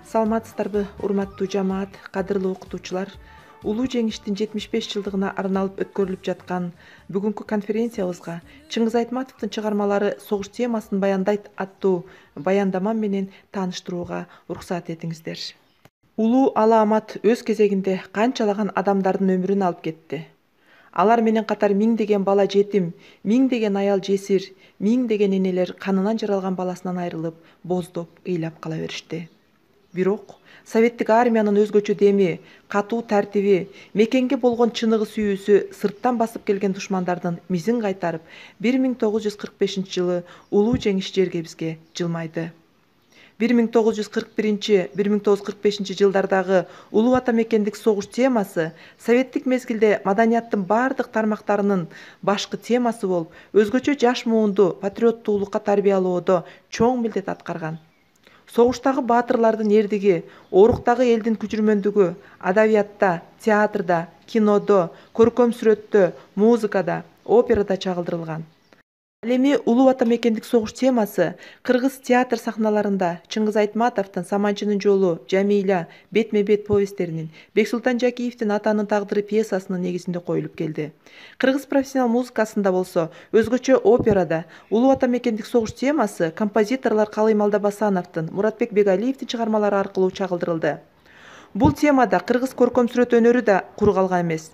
Саламатсыздарбы, урматтуу жамаат, кадырлуу окутуучулар. Улуу жеңиштин 75 жылдыгына арналып өткөрүлүп жаткан бүгүнкү конференциябызга Чыңгыз Айтматовдун чыгармалары согуш темасын баяндайт аттуу баяндама менен тааныштырууга уруксат этиңиздер. Улуу алаамат өз кезегинде канчалаган адамдардын өмүрүн алып кетти. Алар менен катар миңдеген бала жетим, миңдеген аял жесир, миңдеген энелер канынан жаралган баласынан айрылып, боздоп, ыйлап кала беришти. Бирок советтик армиянын өзгөчө деми, катуу тартиби, мекенге болгон чыныгы сүйүүсү сырттан басып келген душмандардын мизин кайтарып, 1945-жылы улуу жеңиш жергебизге жылмайды. 1941-1945 жылдардагы улуу ата мекендик согуш темасы советтик мезгилде маданияттын бардык тармактарынын башкы темасы болуп, өзгөчө жаш муунду патриоттуулукка тарбиялоодо чоң милдет аткарган. Согуштагы баатырлардын эрдиги, оруктагы элдин күчүрмөндүгү адабиятта, театрда, кинодо, көркөм сүрөттө, музыкада, операда чагылдырылган. Ал эми улуу ата мекендик согуш темасы кыргыз театр сахналарында Чыңгыз Айтматовдун Саманчынын жолу, Жамиля, Бетме-бет повесттеринин, Бексултан Жакиевдин Атанын тагдыры пьесасынын негизинде коюлуп келди. Кыргыз профессионал музыкасында болсо, өзгөчө операда улуу ата мекендик согуш темасы композиторлор Калый Малдабасановдун, Муратбек Бегалиевдин чыгармалары аркылуу чагылдырылды. Бул темада кыргыз көркөм сүрөт өнөрү да куру калган эмес.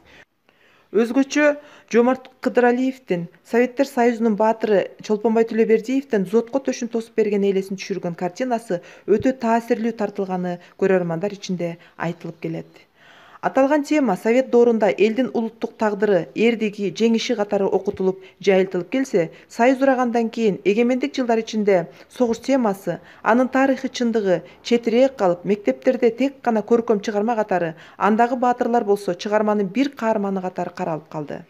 Өзгөчө Жомарт Кыдыралиевдин, Советтер Союзунун баатыры Чолпонбай Төлөбердиевдин зотко төшүн тосуп берген элесин түшүргөн картинасы өтө таасирлүү тартылганы көрөрмандар ичинде айтылып келет. Аталган тема совет доорунда элдин улуттук тагдыры, эрдиги, жеңиши катары окутулуп, жайылтылып келсе, союз урагандан кийин эгемендик жылдар ичинде согуш темасы, анын тарыхый чындыгы четирээк калып, мектептерде тек гана көркөм чыгарма катары, андагы баатырлар болсо чыгарманын бир каарманы катары каралып калды.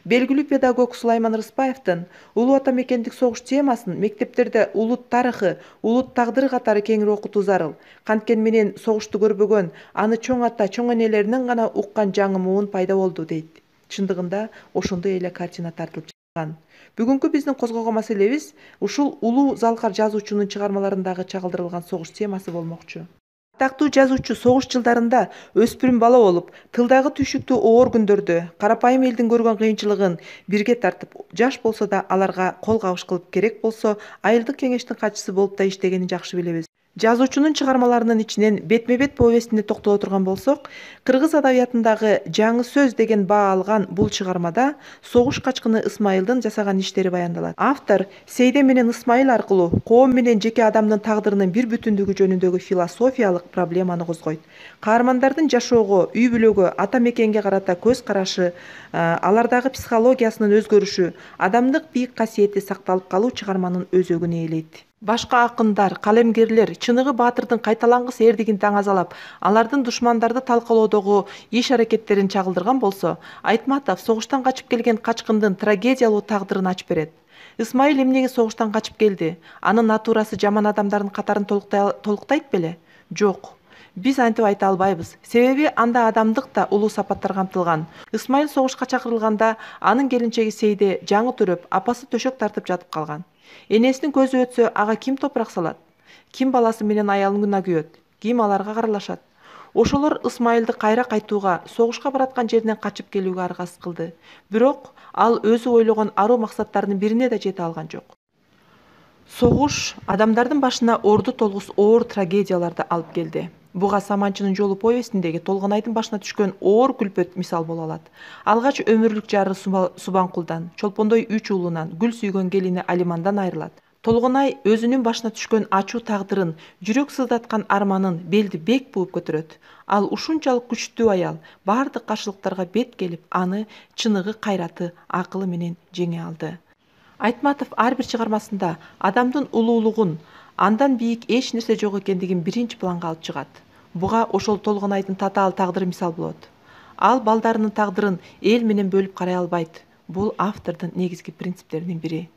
Белгилүү педагог Сулайман Рыспаевдин улуу ата мекендик согуш темасын мектептерде улут тарыхы, улут тагдыры катары кеңири окутуу зарыл. Канткени менен согушту көрбөгөн, аны чоң ата, чоң энелеринен гана уккан жаңы муун пайда болду дейт. Чындыгында ошондой эле картина тартылып чыккан. Бүгүнкү биздин козгогон маселебиз ушул улуу залкар жазуучунун чыгармаларындагы чагылдырылган согуш темасы болмокчу. Атактуу жазуучу согуш жылдарында өспүрүм бала болуп, тылдагы түйшүктүү оор күндөрдө карапайым элдин көргөн кыйынчылыгын бирге тартып, жаш болсо да аларга кол кабыш кылып, керек болсо айылдык кеңештин катчысы болуп да иштегенин жакшы билебиз. Жазуучунун чыгармаларынын ичинен Бетме-бет повестине токтоло турган болсок, кыргыз адабиятындагы жаңы сөз деген баа алган бул чыгармада согуш качкыны Ысмайылдын жасаган иштери баяндалат. Автор Сейде менен Ысмайыл аркылуу коом менен жеке адамдын тагдырынын бир бүтүндүгү жөнүндөгү философиялык проблеманы козгойт. Каармандардын жашоого, үй бүлөгө, ата мекенге карата көз карашы, алардагы психологиясынын өзгөрүшү, адамдык бийик касиети сакталып калуу чыгарманын өзөгүн ээлейт. Башка акындар, калемгерлер чыныгы баатырдын кайталангыс эрдигин таңазалап, алардын душмандарды талкалоодогу иш-аракеттерин чагылдырган болсо, Айтматов согуштан качып келген качкындын трагедиялуу тагдырын ачып берет. Ысмайыл эмнеге согуштан качып келди? Анын натурасы жаман адамдардын катарын толуктайт беле? Жок. Биз антип айта албайбыз. Себеби анда адамдык да улуу сапаттар камтылган. Ысмайыл согушка чакырылганда анын келинчеги Сейде жаңы төрөп, апасы төшөк тартып жатып калган. Энесинин көзү өтсө, ага ким топурак салат? Ким баласы менен аялына күйөт? Ким аларга каралашат? Ошолор Ысмайылды кайра кайтууга, согушка бараткан жеринен качып келүүгө аргасыз кылды. Бирок ал өзү ойлогон аруу максаттарынын бирине да жете алган жок. Согуш адамдардын башына орду толгус оор трагедияларды алып келди. Буга Саманчынын жолу повестиндеги Толгонайдын башына түшкөн оор күлпөт мисал боло алат. Алгач өмүрлүк жары Субанкулдан, Чолпондой 3 уулунан, гүл сүйгөн келини Алимандан айрылат. Толгонай өзүнүн башына түшкөн ачуу тагдырын, жүрөк сыздаткан арманын белди бек бууп көтөрөт. Ал ушунчалык күчтүү аял бардык каршылыктарга бет келип, аны чыныгы кайраты, акылы менен жеңе алды. Айтматов ар бир чыгармасында адамдын улуулугун, андан бийик эч нерсе жок экендигин биринчи планга алып чыгат. Буга ошол Толгонайдын татаал тагдыры мисал болот. Ал балдарынын тагдырын эл менен бөлүп карай албайт. Бул автордун негизги принциптеринин бири.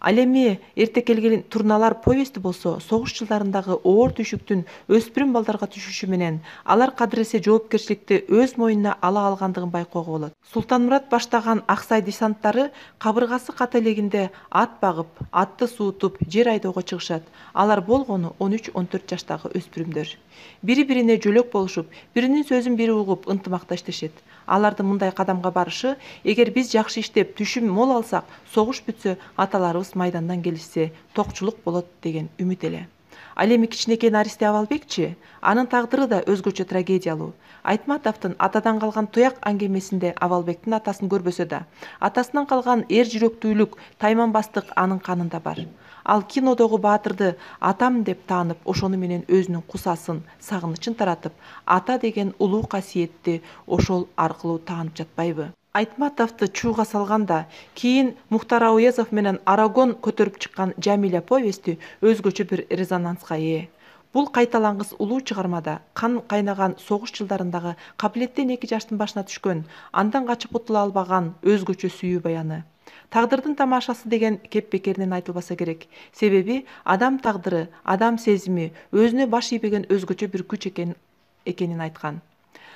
Ал эми эрте келген турналар повести болсо согуш жылдарындагы оор түйшүктүн өспүрүм балдарга түшүшү менен алар кадыресе жоопкерчиликти өз мойнуна ала алгандыгын байкоого болот. Султанмурат баштаган Аксай десанттары кабыргасы ката элегинде ат багып, атты суутуп, жер айдоого чыгышат. Алар болгону 13-14 жаштагы өспүрүмдөр. Бири-бирине жөлөк болушуп, биринин сөзүн бири угуп, ынтымакта иштешет. Алардын мындай кадамга барышы, эгер биз жакшы иштеп, түшүм мол алсак, согуш бүтсө, аталарыбыз майдандан келишсе, токчулук болот деген үмүт эле. Ал эми кичинекей Наристе Абалбекчи, анын тагдыры да өзгөчө трагедиялуу. Айтматовдун атадан калган туяк аңгемесинде Абалбектин атасын көрбөсө да, атасынан калган эр жүрөктүүлүк, тайманбастык анын канында бар. Ал кинодогу баатырды атам деп таанып, ошону менен өзүнүн кусасын, сагынычын таратып, ата деген улуу касиетти ошол аркылуу таанып жатпайбы? Айтматовду чууга салганда, кийин Мухтар Ауезов менен Арагон көтөрүп чыккан Жамиля повести өзгөчө бир резонанска ээ. Бул кайталангыс улуу чыгармада кан кайнаган согуш жылдарындагы кабилеттен 2 жаштын башына түшкөн, андан качып кутула албаган өзгөчө сүйүү баяны. Тагдырдын тамашасы деген кеп бекеринен айтылбаса керек. Себеби адам тагдыры, адам сезими өзүнө баш ийбеген өзгөчө бир күч экенин айткан.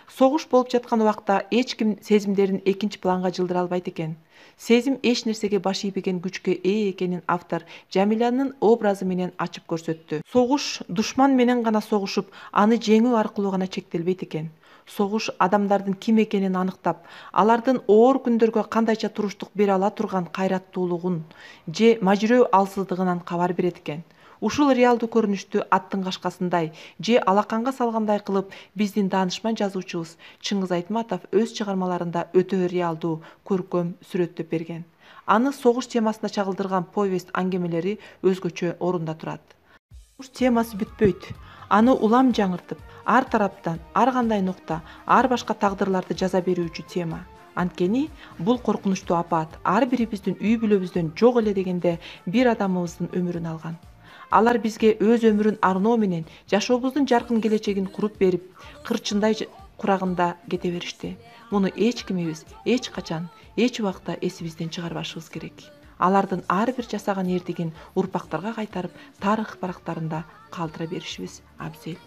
Согуш болуп жаткан убакта эч ким сезимдерин экинчи планга жылдыра албайт экен. Сезим эч нерсеге баш ийбеген күчкө ээ экенин автор Жамилянын образы менен ачып көрсөттү. Согуш душман менен гана согушуп, аны жеңүү аркылуу гана чектелбейт экен. Согуш адамдардын ким экенин аныктап, алардын оор күндөргө кандайча туруштук бере ала турган кайраттуулугун же мажирөө алсыздыгынан кабар берет экен. Ушул реалдуу көрүнүштү аттын кашкасындай же алаканга салгандай кылып биздин даанышман жазуучубуз Чыңгыз Айтматов өз чыгармаларында өтө реалдуу, көркөм сүрөттөп берген. Аны согуш темасына чагылдырган повесть аңгемелери өзгөчө орунда турат. Согуш темасы бүтпөйт. Аны улам жаңыртып, ар тараптан, ар кандай нукта, ар башка тагдырларды жаза берүүчү тема. Анткени бул коркунучтуу апат ар бирибиздин үй бүлөбүздөн жок эле дегенде бир адамыбыздын өмүрүн алган. Алар бизге өз өмүрүн арноо менен жашообуздун жаркын келечегин куруп берип, кырчындай курагында кете беришти. Муну эч кимибиз, эч качан, эч убакта эсибизден чыгарбашыбыз керек. Алардын ар бир жасаган эрдигин урпактарга кайтарып, тарых барактарында калтыра беришибиз абзел.